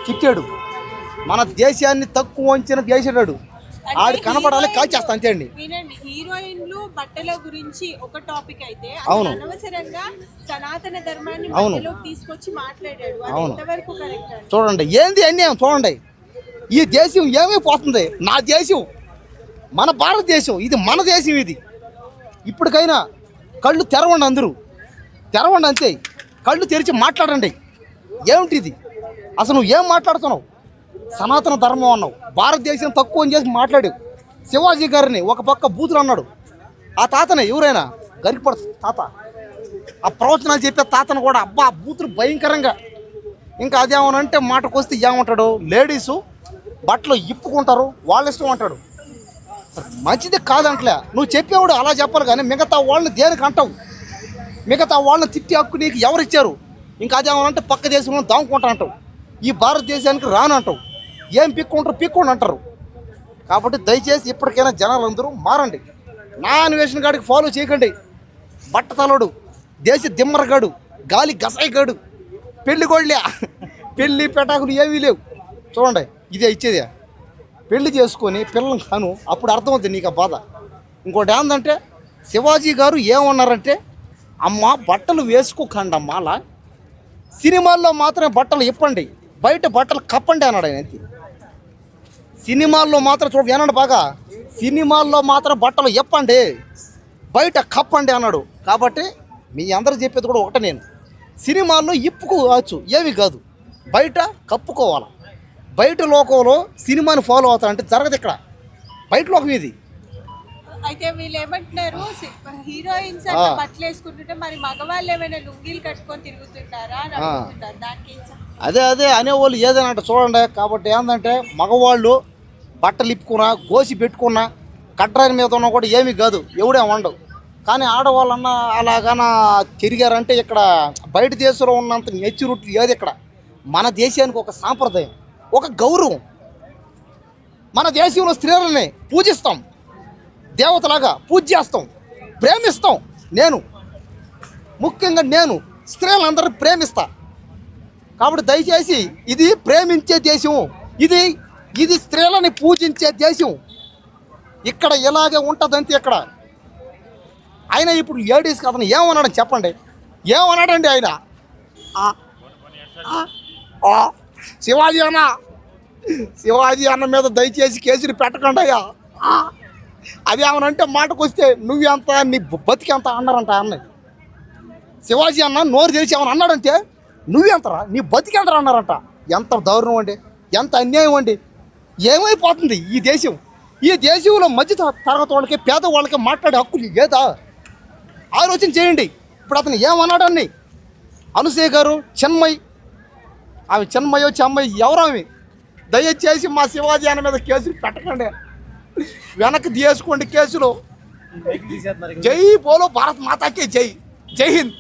తిట్టాడు. మన దేశాన్ని తక్కువ అంచనా చేసాడు. ఆడు కనపడాలి కాల్చేస్తా అంతే అండి. వినండి, హీరోయిన్లు బట్టల గురించి ఒక టాపిక్ అయితే అవును అనవసరంగా సనాతన ధర్మాన్ని మధ్యలోకి తీసుకొచ్చి మాట్లాడాడు. అది ఎంతవరకు కరెక్ట్ అండి? చూడండి ఏంది అన్యాయం చూడండి. ఈ దేశం ఏమైపోతుంది? నా దేశం, మన భారతదేశం, ఇది మన దేశం. ఇది ఇప్పటికైనా కళ్ళు తెరవండి, అందరూ తెరవండి అంతే. కళ్ళు తెరిచి మాట్లాడండి. ఏమిటి ఇది అసలు? నువ్వు ఏం మాట్లాడుతున్నావు? సనాతన ధర్మం అన్నావు, భారతదేశం తక్కువ అని చేసి మాట్లాడు. శివాజీ గారిని ఒక పక్క బూతులు అన్నాడు. ఆ తాతనే ఎవరైనా గరికపడ తాత, ఆ ప్రవచనాలు చెప్పే తాతను కూడా అబ్బా బూతులు భయంకరంగా. ఇంకా అదేమనంటే మాటకు వస్తే ఏమంటాడు? లేడీసు బట్టలు ఇప్పుకుంటారు, వాళ్ళ ఇష్టం అంటాడు. మంచిది కాదంటలే, నువ్వు చెప్పేవాడు అలా చెప్పాలి. కానీ మిగతా వాళ్ళని దేనికి అంటావు? మిగతా వాళ్ళని తిట్టి హక్కు నీకు ఎవరు ఇచ్చారు? ఇంకా అదేమనంటే పక్క దేశంలో దాముకుంటా అంటావు, ఈ భారతదేశానికి రానంటావు. ఏం పిక్కుండి అంటారు. కాబట్టి దయచేసి ఇప్పటికైనా జనాలందరూ మారండి. నా అన్వేషణ గాడికి ఫాలో చేయకండి. బట్టతలోడు, దేశ దిమ్మరగాడు, గాలి గసాయిగాడు, పెళ్లి గోళ్ళే, పెళ్ళి పెటాకులు ఏమీ లేవు. చూడండి, ఇదే ఇచ్చేదే. పెళ్లి చేసుకొని పిల్లలు కాను, అప్పుడు అర్థమవుతుంది నీకు ఆ బాధ. ఇంకోటి ఏంటంటే శివాజీ గారు ఏమన్నారంటే, అమ్మ బట్టలు వేసుకోకండి అమ్మ, అలా సినిమాల్లో మాత్రమే బట్టలు ఇప్పండి, బయట బట్టలు కప్పండి అన్నాడు ఆయన. సినిమాల్లో మాత్రం చూడండి ఏనాడు బాగా, సినిమాల్లో మాత్రం బట్టలు ఇప్పండి, బయట కప్పండి అన్నాడు. కాబట్టి మీ అందరూ చెప్పేది కూడా ఒకటే, నేను సినిమాల్లో ఇప్పుకోవచ్చు ఏమి కాదు, బయట కప్పుకోవాలి. బయట లోకంలో సినిమాని ఫాలో అవుతా అంటే జరగదు. ఇక్కడ బయట లోకం ఇది. అయితే వీళ్ళు ఏమంటున్నారు, హీరోయిన్స్ బట్టలు వేసుకుంటుంటే మరి మగవాళ్ళు ఏమైనా లుంగీలు కట్టుకొని తిరుగుతుంటారా అని అడుగుతుంటారు. దానికి అదే అనేవాళ్ళు ఏదైనా అంటే చూడండి. కాబట్టి ఏంటంటే మగవాళ్ళు బట్టలు ఇప్పుకున్నా, గోసి పెట్టుకున్నా, కట్రాని మీద ఉన్నా కూడా ఏమీ కాదు, ఎవడే ఉండవు. కానీ ఆడవాళ్ళన్నా అలాగనా తిరిగారంటే ఇక్కడ బయట దేశంలో ఉన్నంత మెచ్యూరిటీ ఏది ఇక్కడ. మన దేశానికి ఒక సాంప్రదాయం, ఒక గౌరవం. మన దేశంలో స్త్రీలని పూజిస్తాం, దేవతలాగా పూజ చేస్తాం, ప్రేమిస్తాం. ముఖ్యంగా నేను స్త్రీలందరూ ప్రేమిస్తా. కాబట్టి దయచేసి ఇది ప్రేమించే దేశం, ఇది స్త్రీలని పూజించే దేశం. ఇక్కడ ఇలాగే ఉంటుందంతే. ఇక్కడ ఆయన ఇప్పుడు లేడీస్కి అతను ఏమన్నాడని చెప్పండి, ఏమన్నాడండి ఆయన? శివాజీ అన్న మీద దయచేసి కేసులు పెట్టకండి అయ్యా. అదేమనంటే మాటకు వస్తే నువ్వెంత, నీ బతికెంత అన్నారంట అన్నయ్య. శివాజీ అన్న నోరు తెలిసి ఏమన్నా అన్నాడంటే నువ్వెంతరా, నీ బతికెంతరా అన్నారంట. ఎంత దారుణం అండి, ఎంత అన్యాయం అండి. ఏమైపోతుంది ఈ దేశం? ఈ దేశంలో మధ్య తరగతి వాళ్ళకి, పేదవాళ్ళకి మాట్లాడే హక్కులు లేదా? ఆలోచన చేయండి. ఇప్పుడు అతను ఏమన్నాడని అనసూయ గారు, చెన్మయ్, ఆమె చెన్మయ్యో చెమ్మయ్య ఎవరో ఆమె, దయచేసి మా శివాజీ అన్న మీద కేసులు పెట్టకండి, వెనక్కి తీసుకోండి కేసులు. జై బోలో భారత్ మాతాకి జై, జై హింద్.